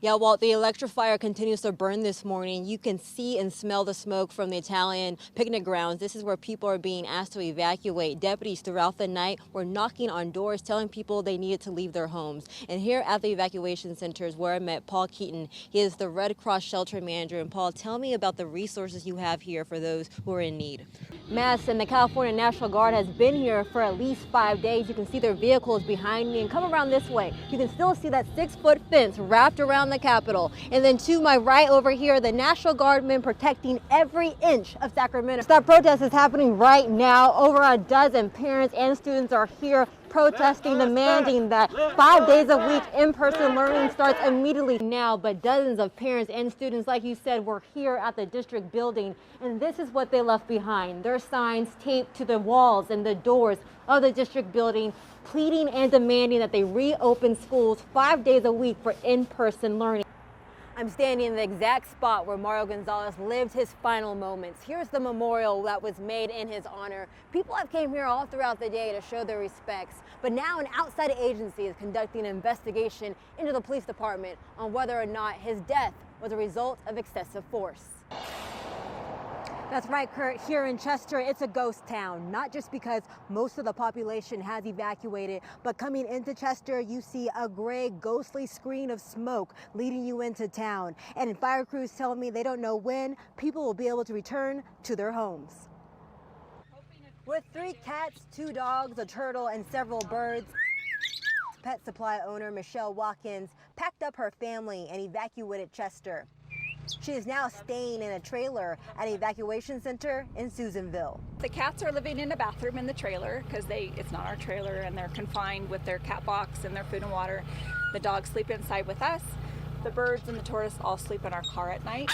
Yeah, while the electrifier continues to burn this morning, you can see and smell the smoke from the Italian picnic grounds. This is where people are being asked to evacuate. Deputies throughout the night were knocking on doors, telling people they needed to leave their homes. And here at the evacuation center is where I met Paul Keaton. He is the Red Cross shelter manager. And Paul, tell me about the resources you have here for those who are in need. Mass and the California National Guard has been here for at least 5 days. You can see their vehicles behind me, and come around this way. You can still see that 6-foot fence wrapped around the Capitol. And then to my right over here, the National Guardmen protecting every inch of Sacramento. That protest is happening right now. Over a dozen parents and students are here protesting, demanding that 5 days a week in-person learning starts immediately now. But dozens of parents and students, like you said, were here at the district building, and this is what they left behind. Their signs taped to the walls and the doors of the district building, pleading and demanding that they reopen schools 5 days a week for in-person learning. I'm standing in the exact spot where Mario Gonzalez lived his final moments. Here's the memorial that was made in his honor. People have came here all throughout the day to show their respects, but now an outside agency is conducting an investigation into the police department on whether or not his death was a result of excessive force. That's right, Kurt. Here in Chester, it's a ghost town, not just because most of the population has evacuated, but coming into Chester, you see a gray, ghostly screen of smoke leading you into town. And fire crews tell me they don't know when people will be able to return to their homes. With 3 cats, 2 dogs, a turtle, and several birds, pet supply owner Michelle Watkins packed up her family and evacuated Chester. She is now staying in a trailer at an evacuation center in Susanville. The cats are living in a bathroom in the trailer because it's not our trailer, and they're confined with their cat box and their food and water. The dogs sleep inside with us. The birds and the tortoise all sleep in our car at night.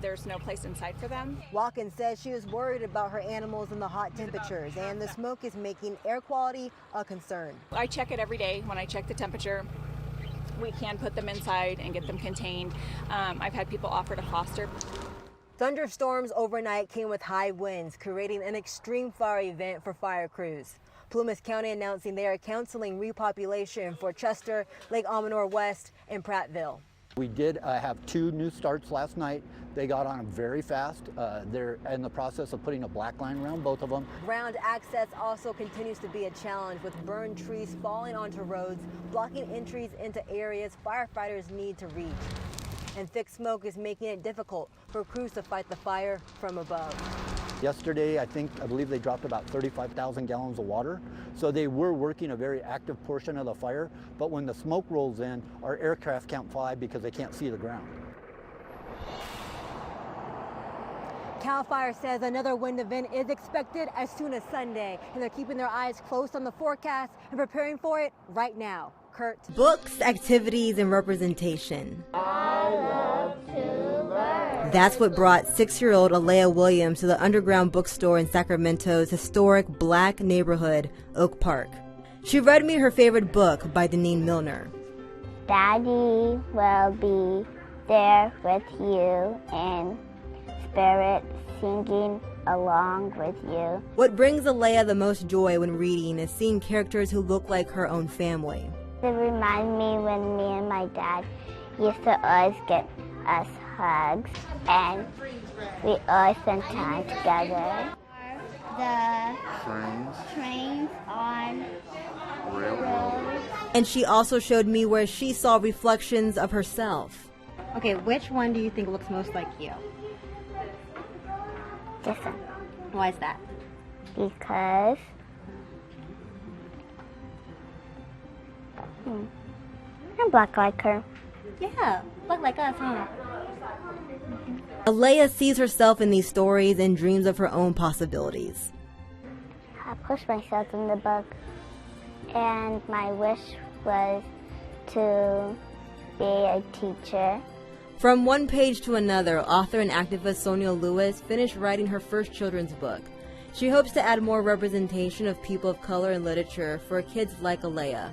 There's no place inside for them. Watkins says she was worried about her animals and the hot temperatures, and the smoke is making air quality a concern. I check it every day when I check the temperature. We can put them inside and get them contained. I've had people offer to foster. Thunderstorms overnight came with high winds, creating an extreme fire event for fire crews. Plumas County announcing they are counseling repopulation for Chester, Lake Amador West, and Prattville. We did have 2 new starts last night. They got on them very fast. They're in the process of putting a black line around both of them. Ground access also continues to be a challenge, with burned trees falling onto roads, blocking entries into areas firefighters need to reach. And thick smoke is making it difficult for crews to fight the fire from above. Yesterday, I believe they dropped about 35,000 gallons of water. So they were working a very active portion of the fire, but when the smoke rolls in, our aircraft can't fly because they can't see the ground. CAL FIRE says another wind event is expected as soon as Sunday, and they're keeping their eyes close on the forecast and preparing for it right now. Kurt. Books, activities, and representation. I love to learn. That's what brought 6-year-old Alea Williams to the underground bookstore in Sacramento's historic black neighborhood, Oak Park. She read me her favorite book by Deneen Milner. Daddy will be there with you in spirit, singing along with you. What brings Alea the most joy when reading is seeing characters who look like her own family. It reminds me when me and my dad used to always get us hugs, and we always spend time together. The trains on railroads. And she also showed me where she saw reflections of herself. Okay, which one do you think looks most like you? This one. Why is that? Because I'm black like her. Yeah, look like us, huh? Alea sees herself in these stories and dreams of her own possibilities. I pushed myself in the book, and my wish was to be a teacher. From one page to another, author and activist Sonia Lewis finished writing her first children's book. She hopes to add more representation of people of color in literature for kids like Alea.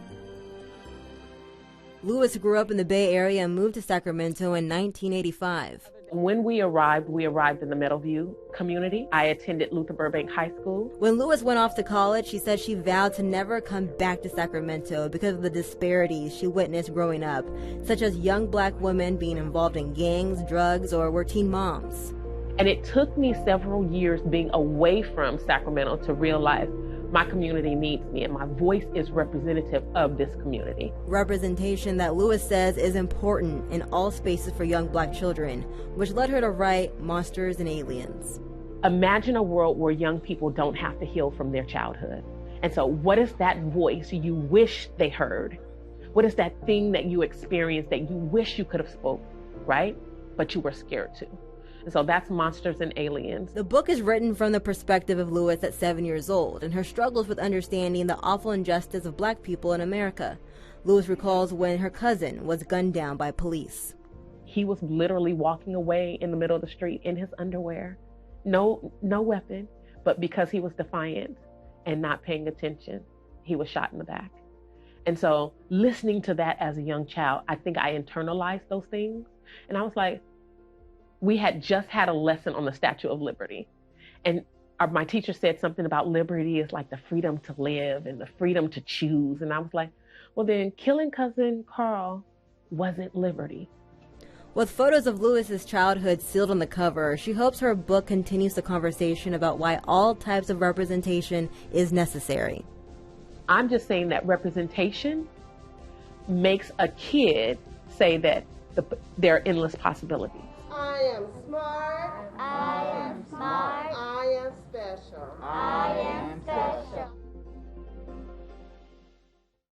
Lewis grew up in the Bay Area and moved to Sacramento in 1985. When we arrived in the Meadowview community. I attended Luther Burbank High School. When Lewis went off to college, she said she vowed to never come back to Sacramento because of the disparities she witnessed growing up, such as young black women being involved in gangs, drugs, or were teen moms. And it took me several years being away from Sacramento to realize my community needs me and my voice is representative of this community. Representation that Lewis says is important in all spaces for young black children, which led her to write Monsters and Aliens. Imagine a world where young people don't have to heal from their childhood. And so what is that voice you wish they heard? What is that thing that you experienced that you wish you could have spoke, right? But you were scared to. And so that's Monsters and Aliens. The book is written from the perspective of Lewis at 7 years old and her struggles with understanding the awful injustice of black people in America. Lewis recalls when her cousin was gunned down by police. He was literally walking away in the middle of the street in his underwear. No weapon, but because he was defiant and not paying attention, he was shot in the back. And so listening to that as a young child, I think I internalized those things. And I was like, we had just had a lesson on the Statue of Liberty. And my teacher said something about liberty is like the freedom to live and the freedom to choose. And I was like, well, then killing cousin Carl wasn't liberty. With photos of Lewis's childhood sealed on the cover, she hopes her book continues the conversation about why all types of representation is necessary. I'm just saying that representation makes a kid say that there are endless possibilities. I am smart. I am smart. I am special. I am special.